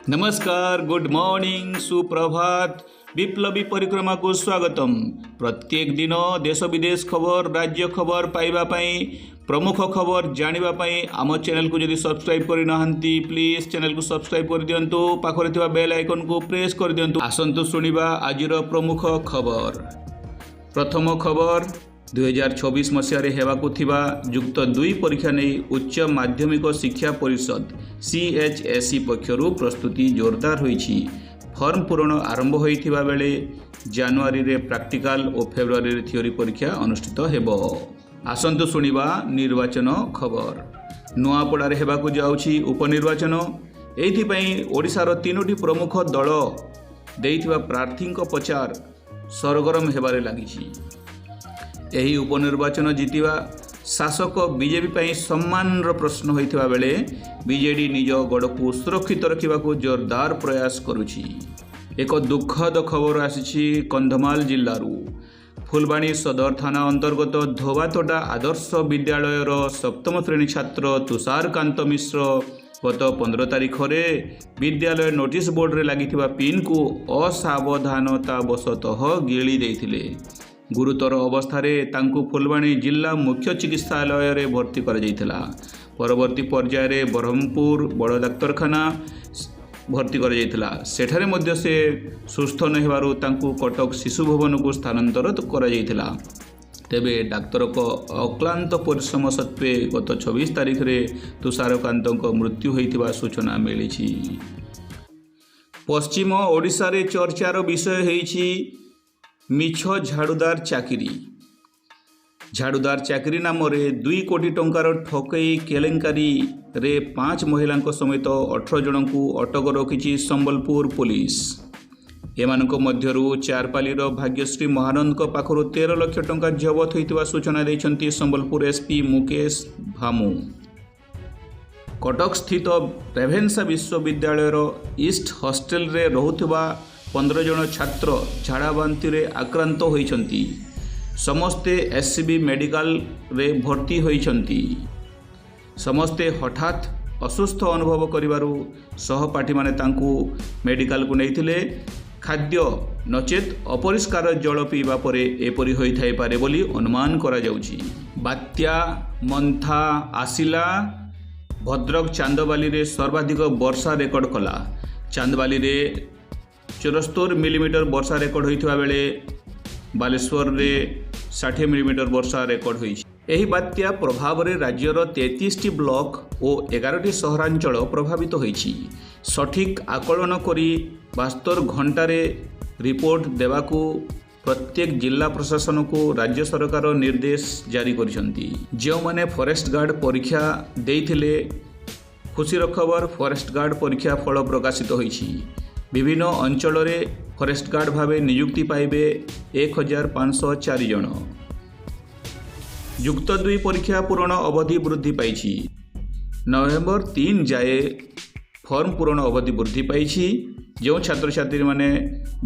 नमस्कार, good morning, सुप्रभात, विप्लवी परिक्रमा को स्वागतम। प्रत्येक दिन देश विदेश खबर, राज्य खबर पाइबा पाई, प्रमुख खबर जानिबा पाई आम चैनल को जदि सब्सक्राइब करि नहंती प्लीज चैनल को सब्सक्राइब कर दियंतु, पाखरे थिबा बेल आइकन को प्रेस कर दियंतु। आसंतु सुनिबा आजिर प्रमुख खबर। प्रथम खबर, 2024 मसीह हेबाकु थिबा युक्त 2 परीक्षा नहीं उच्च माध्यमिक शिक्षा परिषद CHSE पक्षरु प्रस्तुति जोरदार होईछि। फॉर्म पूरण आरंभ होइथिबा बेले जनवरी रे प्रैक्टिकल और फेब्रुआरी रे थ्योरी परीक्षा अनुष्ठित हेबो। आसंतु सुनिबा निर्वाचन खबर। नुआपड़ा रे हेबाकु जाउछि उपनिर्वाचन। एथि पई ओडिसार 3टी प्रमुख दल देइथिबा प्रार्थीक प्रचार सरगरम हेबारे लागिछि। एही उपनिर्वाचन जीतिबा शासक बीजेपी पई सम्मानर प्रश्न होइथिबा बेले बीजेडी निज गड़ को सुरक्षित रखिबाकू जोरदार प्रयास करुछि। एक दुखद खबर आसिछि कंधमाल जिल्लारू। फुलबाणी सदर थाना अंतर्गत धोबातोटा आदर्श विद्यालयर 7म श्रेणी छात्र तुषारकांत मिश्र गत 15 तारिख में विद्यालय नोटिस बोर्ड रे लागिथिबा पिन को असावधानतावशतः गिली देइथिले। गुरुतर अवस्थारे तांकु फुलबाणी जिला मुख्य चिकित्सालय रे भर्ती करा जायथिला। परवर्ती पर्याय रे ब्रह्मपुर बड़ डाक्तरखाना भर्ती करा जायथिला। सेठारे मध्य से सुस्थ न हेबारु तांकु कटक शिशु भवन को स्थानांतरित करा जायथिला। तेबे डाक्तर को अक्लांत परिश्रम सत्वे गत 26 तारिख रे तुषारकांत मृत्यु होइथिबा सूचना मिलिछि। पश्चिम ओडिशा रे चर्चार विषय होइछि मिछ झाड़ूदार चाकरी। झाड़ूदार चाकरी नाम रे 2 कोटी टंकार ठकई केलेंकारी रे 5 महिला समेत 18 जन को अटक रखिछि संबलपुर पुलिस। एमानक मध्यरु चारपालीर भाग्यश्री महानंद पाखरु 13 लाख टंका जबत होइतिबा सूचना दैछन्ति संबलपुर SP मुकेश भामू। कटक स्थित रेभेन्सा विश्वविद्यालयर ईस्ट हॉस्टेल रे रहुथिबा 15 जन छात्र झाड़ा बांति रे आक्रांत होइछन्ति। समस्ते SCB मेडिकल रे भर्ती होइछन्ति। समस्ते हठात असुस्थ अनुभव करिबारु सहपाठी माने तांकु मेडिकल को नैथिले। खाद्य नचेत अपरिष्कार जल पीवा परे एपरि होइथाइ पारे बोली अनुमान करा जाउछि। बात्या मंथा आसिला भद्रक चांदबाली रे सर्वाधिक वर्षा रेकर्ड कला। चांदबाली रे 74 मिलीमीटर वर्षा रेकर्ड होइथिबा बेले बालेश्वर रे 60 मिलीमीटर वर्षा रेकर्ड होइछि। एही बात्या प्रभाव रे राज्यर 33टी ब्लॉक और 11टी सहरांचल प्रभावित होइछि। सठिक आकलन करी 72 घंटारे रिपोर्ट देवाकू प्रत्येक जिला प्रशासन को राज्य सरकार निर्देश जारी करिसंती। जो माने फॉरेस्ट गार्ड परीक्षा देइथिले खुशीर खबर, फॉरेस्ट गार्ड परीक्षा फल प्रकाशित होइछि। विभिन्न अंचल रे फॉरेस्ट गार्ड भावे नियुक्ति पाइबे 1504 जन। युक्त 2 परीक्षा पूरण अवधि वृद्धि पाइछि। नवेम्बर 3 जाए फॉर्म पूरण अवधि वृद्धि पाइछि। जो छात्र छात्री माने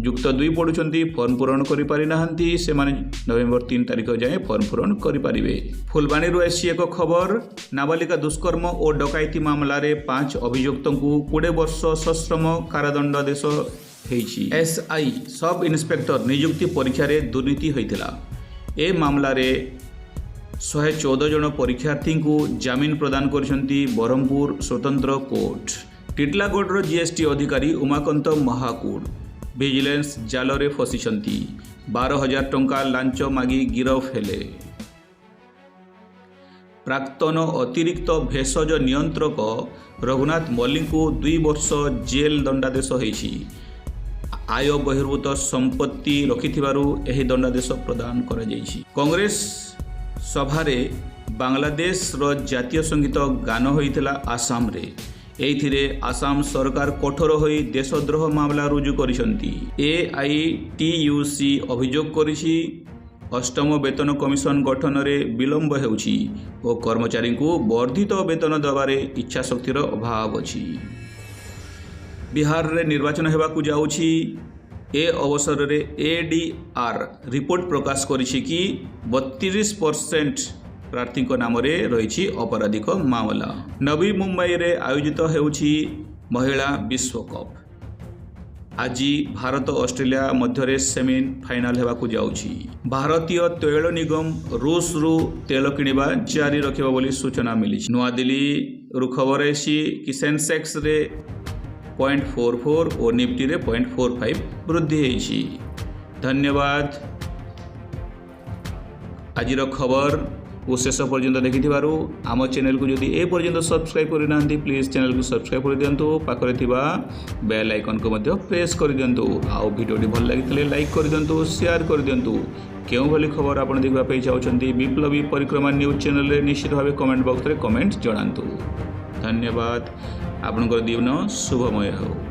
युक्त 2 पढ़ुचंती फॉर्म पूरण करि पारि नाहंती से माने नवेम्बर 3 तारिख जाए फॉर्म पूरण करि पारिबे। फुलबाणी रो एसी एक खबर। नाबालिका दुष्कर्म और डकायती मामला रे 5 अभियुक्तों को 20 वर्ष सश्रम कारादंडादेश होइछि। SI सब इन्स्पेक्टर नियुक्ति परीक्षा रे दुर्नीति होइतिला। ए मामला रे 114 जन परीक्षार्थी को जामिन प्रदान करिसंती ब्रह्मपुर स्वतंत्र कोर्ट। टिटलागढ़ GST अधिकारी उमाकांत महाकूड़ विजिलेंस जाल रे फसिछंती। 12,000 टंका लांच मागी गिरफ हेले। प्राक्तन अतिरिक्त भेषज नियंत्रक रघुनाथ मल्लिक को 2 वर्ष जेल दंडादेश होइछि। आय बहिर्भूत संपत्ति रखिथिबारु एही दंडादेश प्रदान करा जाइछि। कांग्रेस सभारे बांग्लादेश रो जातीय संगीत गान होइथिला आसाम रे। एथिरे आसाम सरकार कठोर होई देशद्रोह मामला रुजु करिसंती। AITUC अभियोग करिछि 8म वेतन कमिशन गठन रे विलंब हेउछि और कर्मचारी को वर्धित वेतन दबारे इच्छा शक्तिर अभाव अछि। बिहार रे निर्वाचन हेबाकू जाउछि। ए अवसर रे ADR रिपोर्ट प्रकाश करिछि कि 32% प्रार्थी नाम रही अपराधिक मामला। नवी मुंबई रे आयोजित होउछि महिला विश्वकप आज भारत ऑस्ट्रेलिया मध्य सेमिफाइनाल होगाकू जाउछि। भारतीय तैल निगम रूस रु तेल किणवा जारी रखिबा बोली सूचना मिली। नवा दिल्ली रु खबर आसी कि सेंसेक्स रे 0.44 और निफ्टी रे 0.45 वृद्धि होइछि। धन्यवाद। आजिर खबर को शेष पर्यंत देखिथिबारु आम चैनल को जदि ए पर्यंत सब्सक्राइब करि नांती प्लीज चैनल को सब्सक्राइब कर दियंतु। पाखरे थिबा बेल आइकन को मध्य प्रेस कर दियंतु। आउ वीडियोटी भल लागितले लाइक कर दियंतु, शेयर कर दियंतु। केउ भली खबर आपण देखबा पई चाहउछंती विप्लवी परिक्रमा न्यूज चैनल रे निश्चित भाबे कमेंट बॉक्स रे कमेंट जणांतु। धन्यवाद। आपनकर दिन शुभमय हो।